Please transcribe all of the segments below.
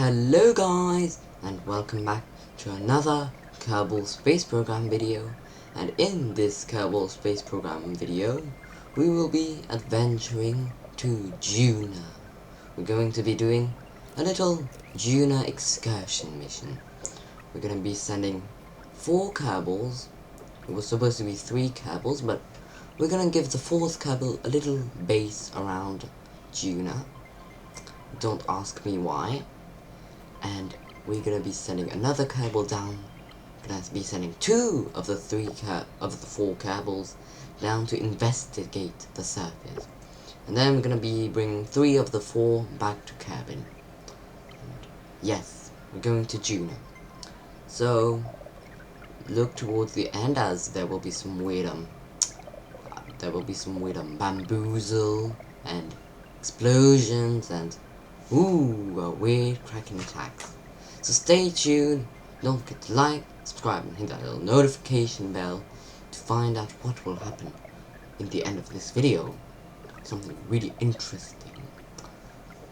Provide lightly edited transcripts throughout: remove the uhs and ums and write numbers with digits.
Hello guys, and welcome back to another Kerbal Space Program video. And in this Kerbal Space Program video, we will be adventuring to Duna. We're going to be doing a little Duna excursion mission. We're going to be sending 4 kerbals. It was supposed to be 3 kerbals, but we're going to give the 4th kerbal a little base around Duna. Don't ask me why. And we're gonna be sending another kerbal down. We're gonna be sending 2 of the 4 kerbals down to investigate the surface, and then we're gonna be bringing 3 of the 4 back to cabin. And yes, we're going to Duna. So look towards the end, as there will be some weird bamboozle and explosions and a weird kraken attacks. So stay tuned, don't forget to like, subscribe, and hit that little notification bell to find out what will happen in the end of this video. Something really interesting.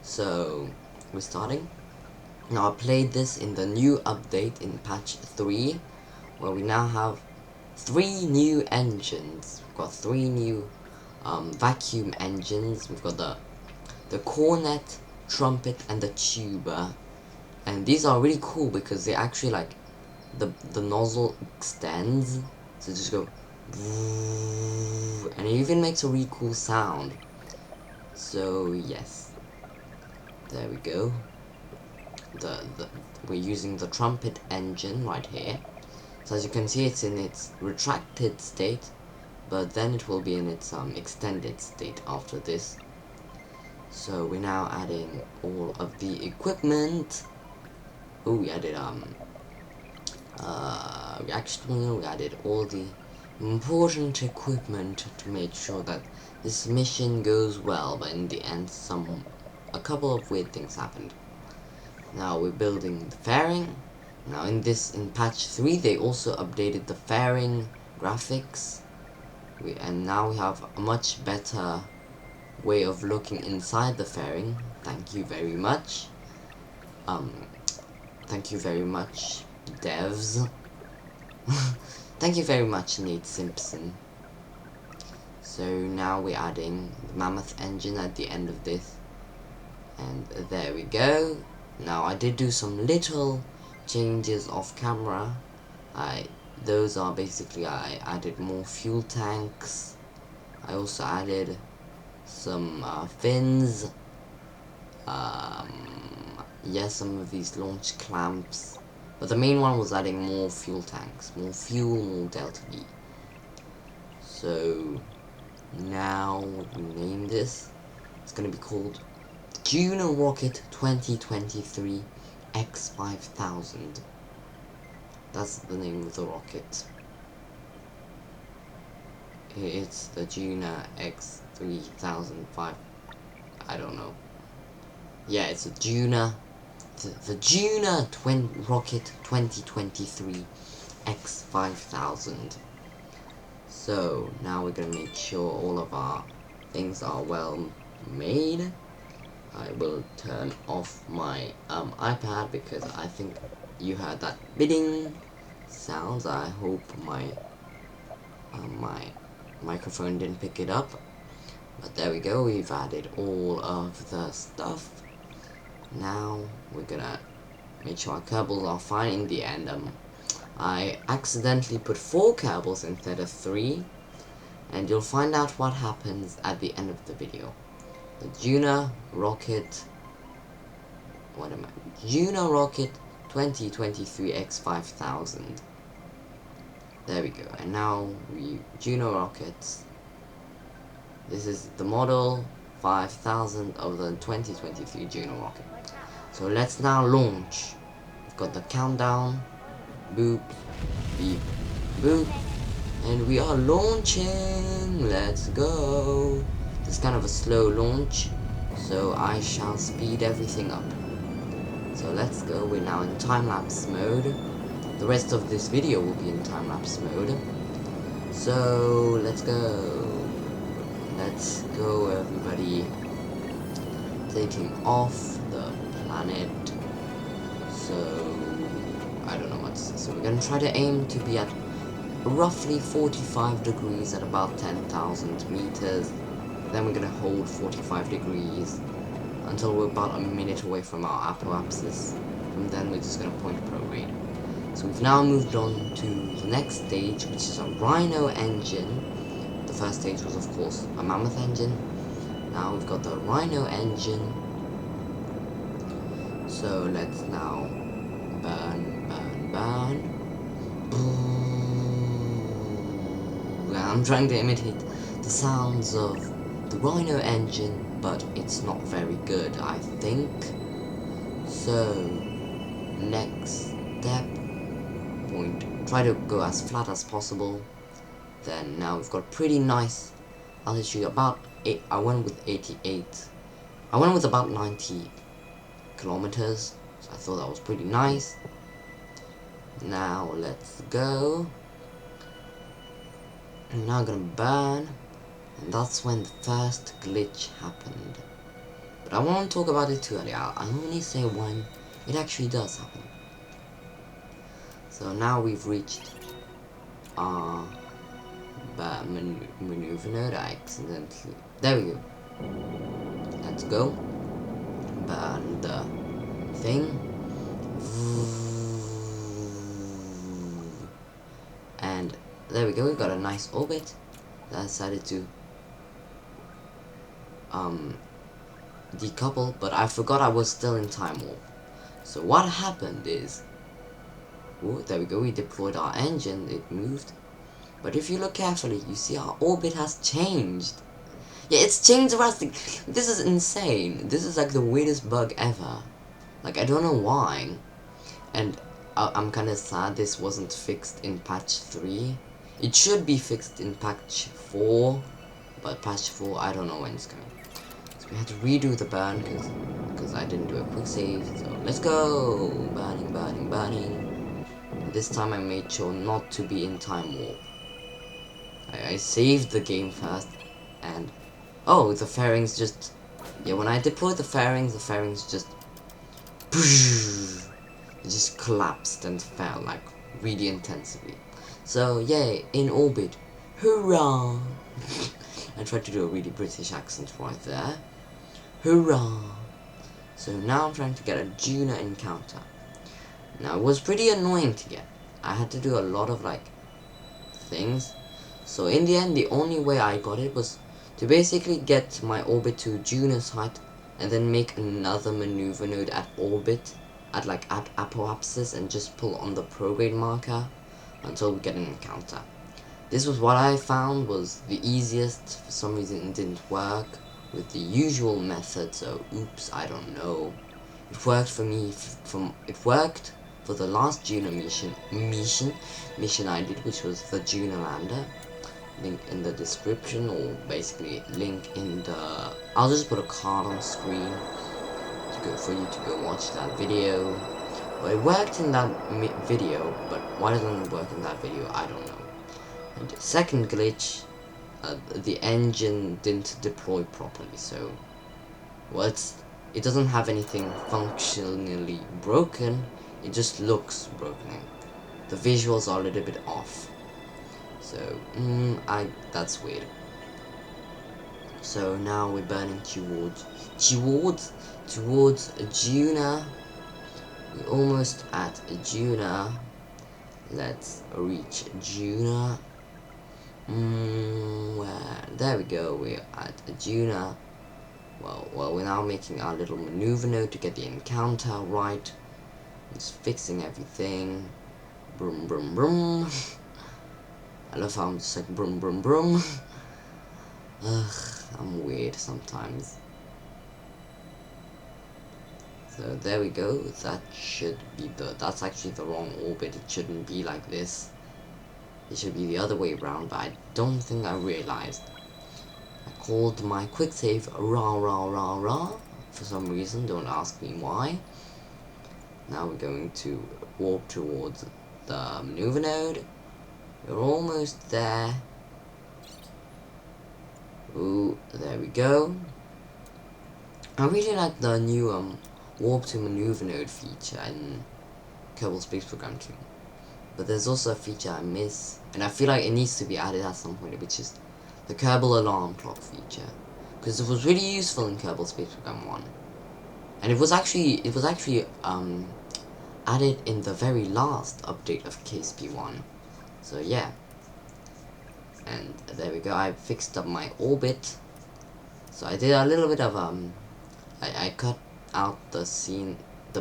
So, we're starting. Now I played this in the new update in patch 3, where we now have 3 new engines. We've got 3 new vacuum engines. We've got the cornet, trumpet, and the tuba, and these are really cool because they actually, like, the nozzle extends, so just go and it even makes a really cool sound. So yes, there we go. We're using the trumpet engine right here. So as you can see, it's in its retracted state, but then it will be in its extended state after this. So we're now adding all of the equipment. Oh, we added we added all the important equipment to make sure that this mission goes well, but in the end a couple of weird things happened. Now we're building the fairing. Now in patch 3 they also updated the fairing graphics, and now we have a much better way of looking inside the fairing. Thank you very much. Thank you very much, devs. Thank you very much, Nate Simpson. So now we're adding the mammoth engine at the end of this, and there we go. Now I did do some little changes off camera. Those are basically, I added more fuel tanks. I also added some fins, some of these launch clamps, but the main one was adding more fuel tanks, more fuel, more delta V. So now we name this. It's gonna be called Duna Rocket 2023 X5000. That's the name of the rocket. It's the Duna X3005. I don't know. Yeah, it's a Duna. The Duna Rocket 2023 X5000. So now we're gonna make sure all of our things are well made. I will turn off my iPad because I think you heard that bidding sounds. I hope my microphone didn't pick it up, but there we go. We've added all of the stuff. Now we're gonna make sure our kerbals are fine. In the end, I accidentally put 4 kerbals instead of 3, and you'll find out what happens at the end of the video. The Duna Rocket, Duna Rocket 2023 X5000. There we go. And now Duna rockets. This is the model 5000 of the 2023 Duna rocket. So let's now launch. We've got the countdown. Boop, beep, boop, and we are launching. Let's go. It's kind of a slow launch, so I shall speed everything up. So let's go. We're now in time-lapse mode. The rest of this video will be in time-lapse mode. So let's go. Let's go, everybody. Taking off the planet. So I don't know what to say. So we're gonna try to aim to be at roughly 45 degrees at about 10,000 meters. Then we're gonna hold 45 degrees until we're about a minute away from our apoapsis. From then we're just gonna point prograde. So we've now moved on to the next stage, which is a Rhino engine. The first stage was, of course, a Mammoth engine. Now we've got the Rhino engine. So let's now burn. I'm trying to imitate the sounds of the Rhino engine, but it's not very good, I think. So next step, try to go as flat as possible. Then now we've got pretty nice altitude, about 8, I went with 88, I went with about 90 kilometers, so I thought that was pretty nice. Now let's go. I'm now gonna burn, and that's when the first glitch happened. But I won't talk about it too early, I'll only say when it actually does happen. So now we've reached our maneuver node. I accidentally, there we go. Let's go. Burn the thing. And there we go, we got a nice orbit. I decided to decouple, but I forgot I was still in time warp. So what happened is, ooh, there we go, we deployed our engine, it moved. But if you look carefully, you see our orbit has changed. Yeah, it's changed drastically. This is insane. This is like the weirdest bug ever. Like, I don't know why. And I'm kind of sad this wasn't fixed in patch 3. It should be fixed in patch 4, but patch 4, I don't know when it's coming. So we had to redo the burn because I didn't do a quick save. So let's go! Burning. This time I made sure not to be in time warp. I saved the game first, and oh, the fairings just, yeah, when I deployed the fairings just it just collapsed and fell like really intensively. So yay, in orbit, hurrah! I tried to do a really British accent right there. Hurrah! So now I'm trying to get a Duna encounter. Now it was pretty annoying to get. I had to do a lot of like things. So in the end, the only way I got it was to basically get my orbit to Duna's height and then make another maneuver node at orbit, at apoapsis, and just pull on the prograde marker until we get an encounter. This was what I found was the easiest. For some reason it didn't work with the usual method, so oops, I don't know. It worked for me it worked for the last Duna mission I did, which was the Duna lander. Link in the description, or basically link in the, I'll just put a card on screen for you to go watch that video. But it worked in that video, but why doesn't it work in that video, I don't know. And the second glitch, the engine didn't deploy properly, so well, it doesn't have anything functionally broken, it just looks broken. The visuals are a little bit off. So, that's weird. So now we're burning towards Duna. We're almost at Duna. Let's reach Duna. There we go, we're at Duna. Well, we're now making our little maneuver node to get the encounter right. Just fixing everything. Brum. I love how I'm just like brum. Ugh, I'm weird sometimes. So there we go, that should be that's actually the wrong orbit, it shouldn't be like this. It should be the other way around, but I don't think I realized. I called my quick save rah for some reason, don't ask me why. Now we're going to warp towards the maneuver node. We're almost there. Ooh, there we go. I really like the new warp to maneuver node feature in Kerbal Space Program 2. But there's also a feature I miss, and I feel like it needs to be added at some point, which is the Kerbal Alarm Clock feature, because it was really useful in Kerbal Space Program 1, and it was actually added in the very last update of KSP1. So yeah, and there we go. I fixed up my orbit. So I did a little bit of I cut out the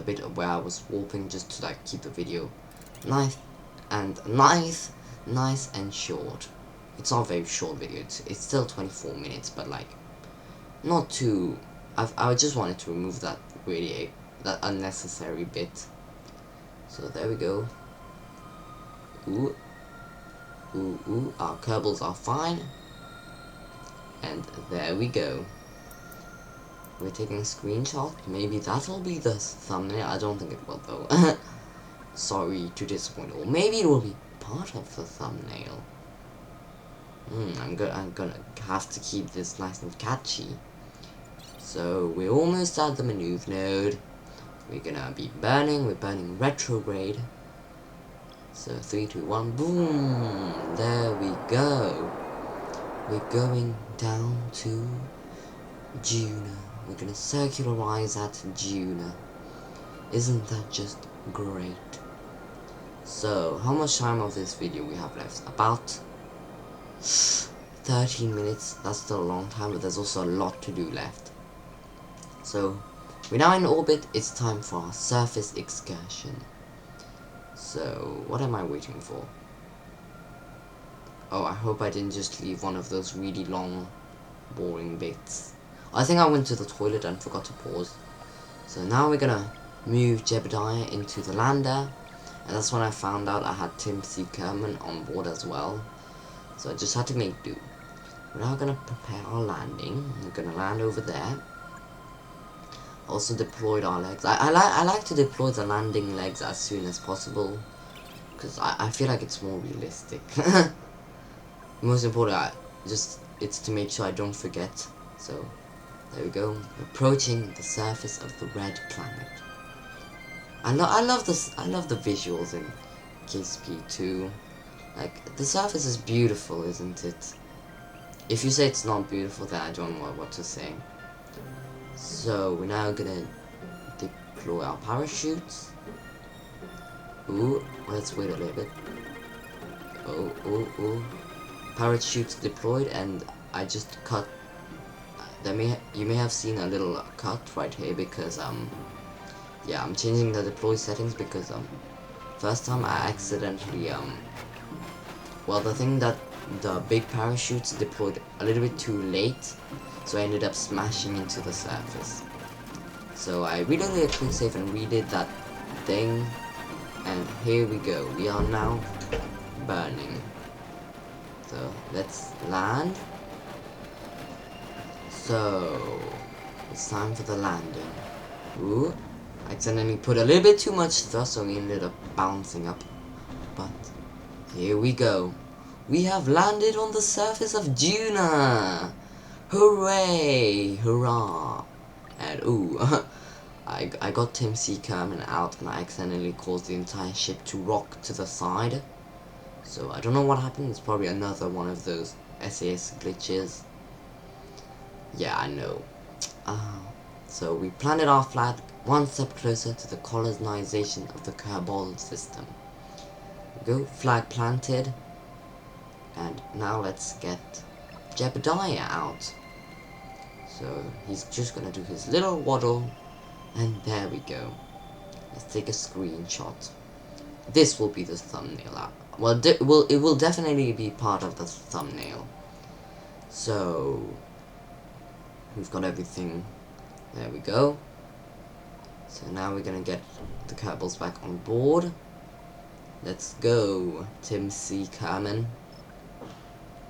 bit where I was warping, just to like keep the video nice and short. It's not a very short video. It's still 24 minutes, but like not too. I just wanted to remove that unnecessary bit. So there we go. Ooh, ooh, ooh. Our kerbals are fine. And there we go. We're taking a screenshot. Maybe that'll be the thumbnail. I don't think it will though. Sorry to disappoint. Or maybe it will be part of the thumbnail. I'm gonna have to keep this nice and catchy. So we're almost at the maneuver node. We're gonna be burning. We're burning retrograde. So 3, 2, 1, boom! There we go. We're going down to Duna. We're gonna circularize at Duna. Isn't that just great? So, how much time of this video we have left? About 13 minutes. That's still a long time, but there's also a lot to do left. So, we're now in orbit. It's time for our surface excursion. So, what am I waiting for? Oh, I hope I didn't just leave one of those really long, boring bits. I think I went to the toilet and forgot to pause. So now we're gonna move Jebediah into the lander. And that's when I found out I had Tim C. Kerman on board as well. So I just had to make do. We're now gonna prepare our landing. We're gonna land over there. Also deployed our legs. I like to deploy the landing legs as soon as possible, because I feel like it's more realistic. Most important, it's to make sure I don't forget. So there we go, approaching the surface of the red planet. I love the visuals in KSP2. Like, the surface is beautiful, isn't it? If you say it's not beautiful, then I don't know what to say. So we're now gonna deploy our parachutes. Ooh, let's wait a little bit. Oh. Parachutes deployed, and I just cut. You may have seen a little cut right here because yeah, I'm changing the deploy settings because first time I accidentally well, the thing that the big parachutes deployed a little bit too late, so I ended up smashing into the surface. So I redid a quick save and redid that thing, and here we go. We are now burning. So let's land. So it's time for the landing. Ooh, I accidentally put a little bit too much thrust, so we ended up bouncing up. But here we go. We have landed on the surface of Duna. Hooray! Hurrah! And ooh, I got Tim C. Kerman out, and I accidentally caused the entire ship to rock to the side. So I don't know what happened. It's probably another one of those SAS glitches. Yeah, I know. So we planted our flag one step closer to the colonization of the kerbal system. Go, flag planted. And now let's get Jebediah out. So he's just gonna do his little waddle, and there we go. Let's take a screenshot. This will be the thumbnail. Well, it will definitely be part of the thumbnail. So we've got everything. There we go. So now we're gonna get the kerbals back on board. Let's go, Tim C. Kerman.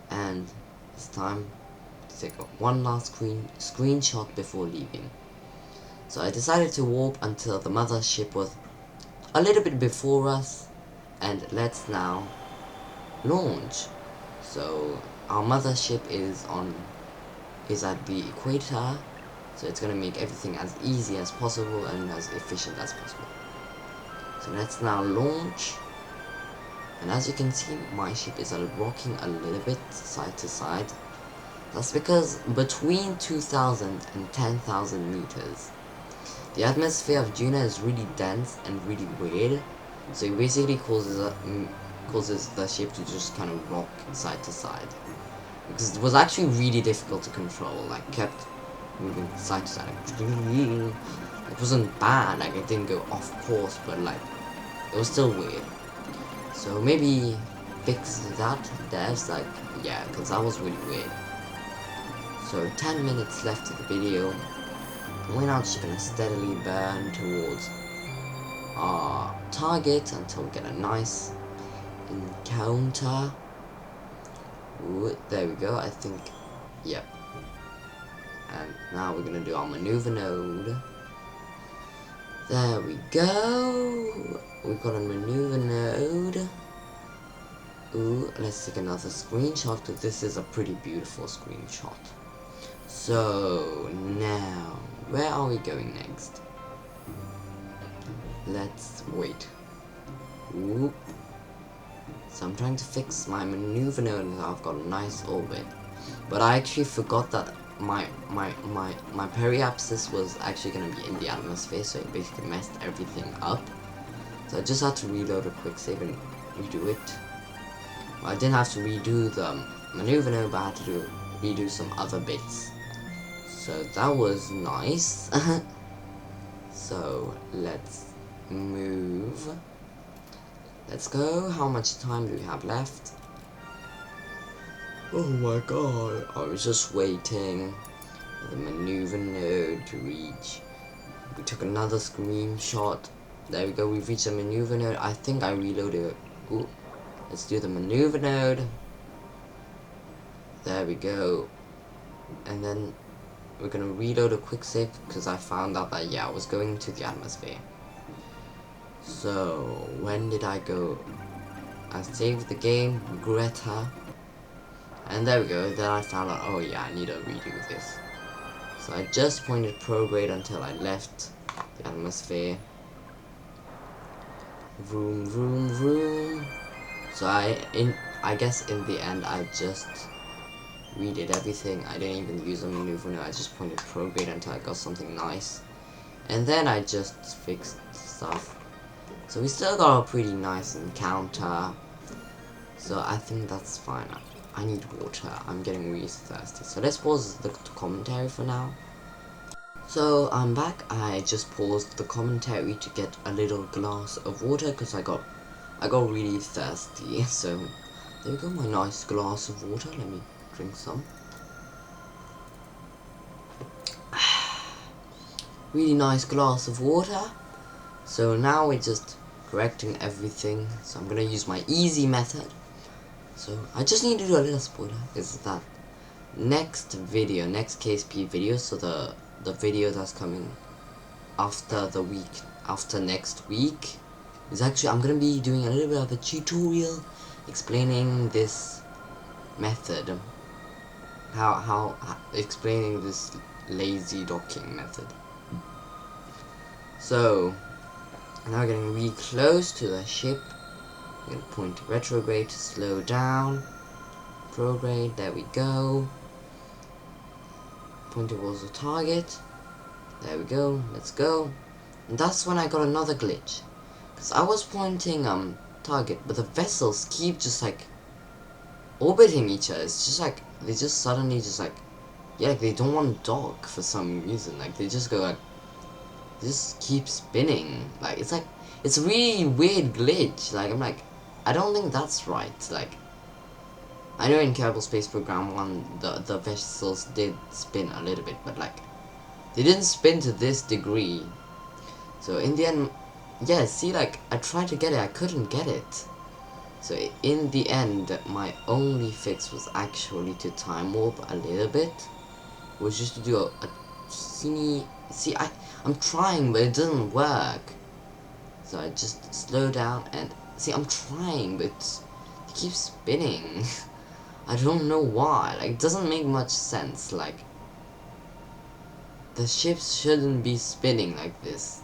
And it's time to take one last screenshot before leaving. So I decided to warp until the mothership was a little bit before us, and let's now launch. So our mothership is at the equator, so it's gonna make everything as easy as possible and as efficient as possible. So let's now launch. And as you can see, my ship is rocking a little bit side to side. That's because between 2,000 and 10,000 meters, the atmosphere of Duna is really dense and really weird. So it basically causes the ship to just kind of rock side to side. Because it was actually really difficult to control, like kept moving side to side. It wasn't bad, like it didn't go off course, but like it was still weird. So maybe fix that, devs, like, yeah, because that was really weird. So 10 minutes left of the video. We're now just gonna steadily burn towards our target until we get a nice encounter. Ooh, there we go, I think, yep. And now we're gonna do our maneuver node. There we go. We've got a maneuver node. Ooh, let's take another screenshot because this is a pretty beautiful screenshot. So now, where are we going next? Let's wait. Ooh. So I'm trying to fix my maneuver node and I've got a nice orbit. But I actually forgot that my periapsis was actually going to be in the atmosphere, so it basically messed everything up. So I just had to reload a quick save and redo it. Well, I didn't have to redo the maneuver node, but I had to redo some other bits. So that was nice. So let's move. Let's go. How much time do we have left? Oh my god. I was just waiting for the maneuver node to reach. We took another screenshot. There we go. We've reached the maneuver node. I think I reloaded it. Ooh. Let's do the maneuver node. There we go. And then we're gonna reload a quick save because I found out that, yeah, I was going to the atmosphere. So when did I go? I saved the game, Greta, and there we go. Then I found out, oh yeah, I need to redo this. So I just pointed prograde until I left the atmosphere. Vroom vroom vroom. So I guess in the end I just redid everything. I didn't even use a maneuver node. I just pointed prograde until I got something nice, and then I just fixed stuff. So we still got a pretty nice encounter. So I think that's fine. I need water. I'm getting really thirsty. So let's pause the commentary for now. So I'm back. I just paused the commentary to get a little glass of water because I got really thirsty. So there we go, my nice glass of water. Let me drink some. Really nice glass of water. So now we're just correcting everything. So I'm gonna use my easy method. So I just need to do a little spoiler. Is that next video, next KSP video, so the video that's coming after the week after next week is actually, I'm gonna be doing a little bit of a tutorial explaining this method, how explaining this lazy docking method. So now we're getting really close to the ship. I'm going to point retrograde to slow down. Prograde, there we go. Point towards the target. There we go, let's go. And that's when I got another glitch. Because I was pointing target, but the vessels keep just like orbiting each other. It's just like, they just suddenly just like, yeah, like they don't want to dock for some reason. Like they just go like, just keep spinning. Like it's a really weird glitch. Like I'm like, I don't think that's right. Like I know in Kerbal Space Program 1 the vessels did spin a little bit, but like they didn't spin to this degree. So in the end, yeah, see, like I tried to get it, I couldn't get it. So in the end, my only fix was actually to time warp a little bit, was just to do a teeny. See, I'm trying, but it doesn't work. So I just slow down and see, I'm trying, but it keeps spinning. I don't know why. Like, it doesn't make much sense. Like, the ships shouldn't be spinning like this.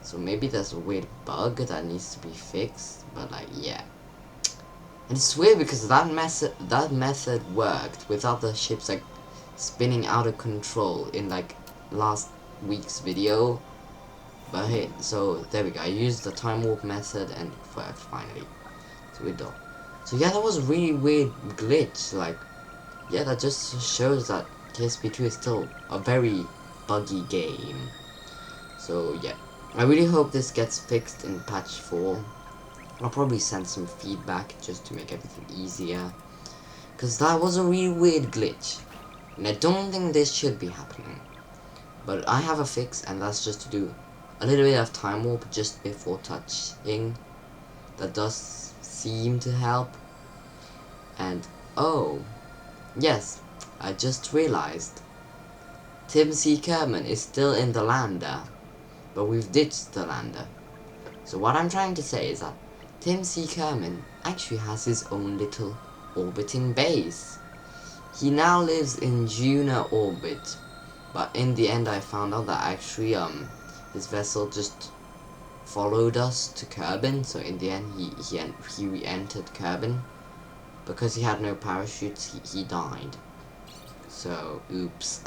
So maybe there's a weird bug that needs to be fixed, but like, yeah. And it's weird because that method worked without the ships like spinning out of control in like last week's video. But hey, so there we go. I used the time warp method and it worked finally. So we're done. So yeah, that was a really weird glitch. Like, yeah, that just shows that KSP2 is still a very buggy game. So yeah, I really hope this gets fixed in patch 4. I'll probably send some feedback just to make everything easier. Because that was a really weird glitch. And I don't think this should be happening. But I have a fix, and that's just to do a little bit of time warp just before touching. That does seem to help. And oh, yes, I just realized Tim C. Kerman is still in the lander, but we've ditched the lander. So what I'm trying to say is that Tim C. Kerman actually has his own little orbiting base. He now lives in Duna orbit, but in the end I found out that actually his vessel just followed us to Kerbin, so in the end he re-entered Kerbin. Because he had no parachutes, he died. So, oops.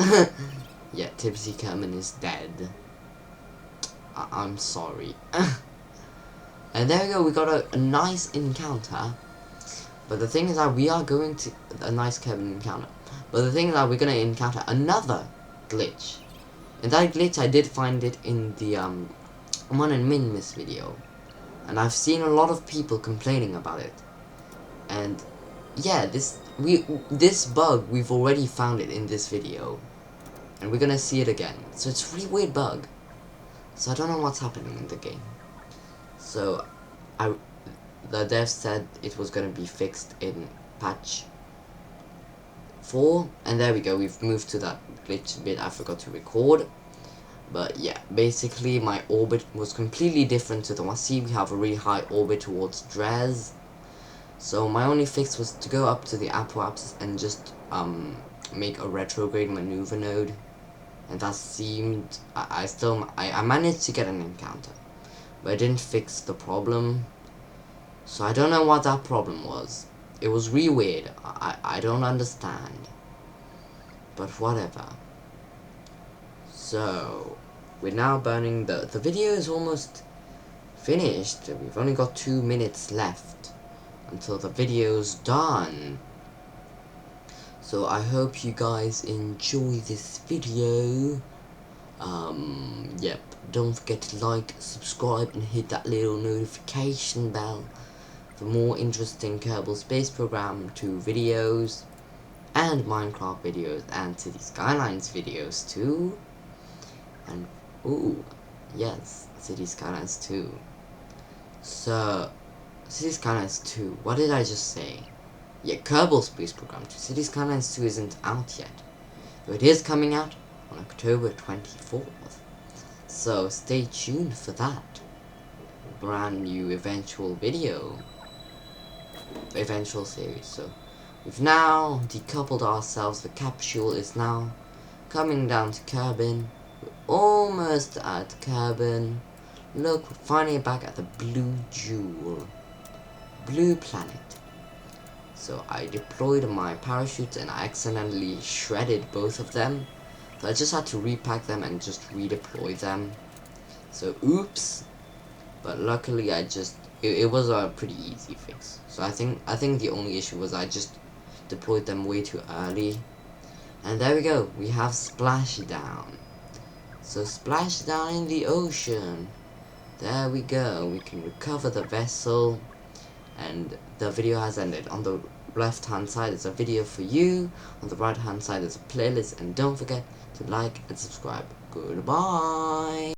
Yeah, Tim C. Kerman is dead. I'm sorry. And there we go, we got a nice encounter. But the thing is that we are going to... a nice Kerbin encounter. But the thing is that we're going to encounter another glitch. And that glitch, I did find it in the Mon and Min Miss video. And I've seen a lot of people complaining about it. And yeah, this bug, we've already found it in this video. And we're going to see it again. So it's a really weird bug. So I don't know what's happening in the game. So, the dev said it was going to be fixed in patch 4, and there we go, we've moved to that glitch bit I forgot to record. But yeah, basically my orbit was completely different to the one. See, we have a really high orbit towards Dres. So my only fix was to go up to the apoapsis and just make a retrograde maneuver node. And that seemed, I managed to get an encounter, but I didn't fix the problem. So I don't know what that problem was. It was really weird. I don't understand. But whatever. So we're now burning the video is almost finished. We've only got 2 minutes left until the video's done. So I hope you guys enjoy this video. Yep, don't forget to like, subscribe, and hit that little notification bell for more interesting Kerbal Space Program 2 videos, and Minecraft videos, and City Skylines videos too. And, ooh, yes, City Skylines 2. So, City Skylines 2, what did I just say? Yeah, Kerbal Space Program 2. City Skylines 2 isn't out yet, but it is coming out on October 24th. So stay tuned for that brand new eventual series. So we've now decoupled ourselves. The capsule is now coming down to Kerbin. We're almost at Kerbin. Look, we're finally back at the blue jewel, blue planet. So I deployed my parachutes and I accidentally shredded both of them. So I just had to repack them and just redeploy them. So oops. But luckily it was a pretty easy fix. So I think the only issue was I just deployed them way too early. And there we go. We have splashdown. So splashdown in the ocean. There we go. We can recover the vessel. And the video has ended. On the left hand side is a video for you, on the right hand side is a playlist, and don't forget to like and subscribe. Goodbye.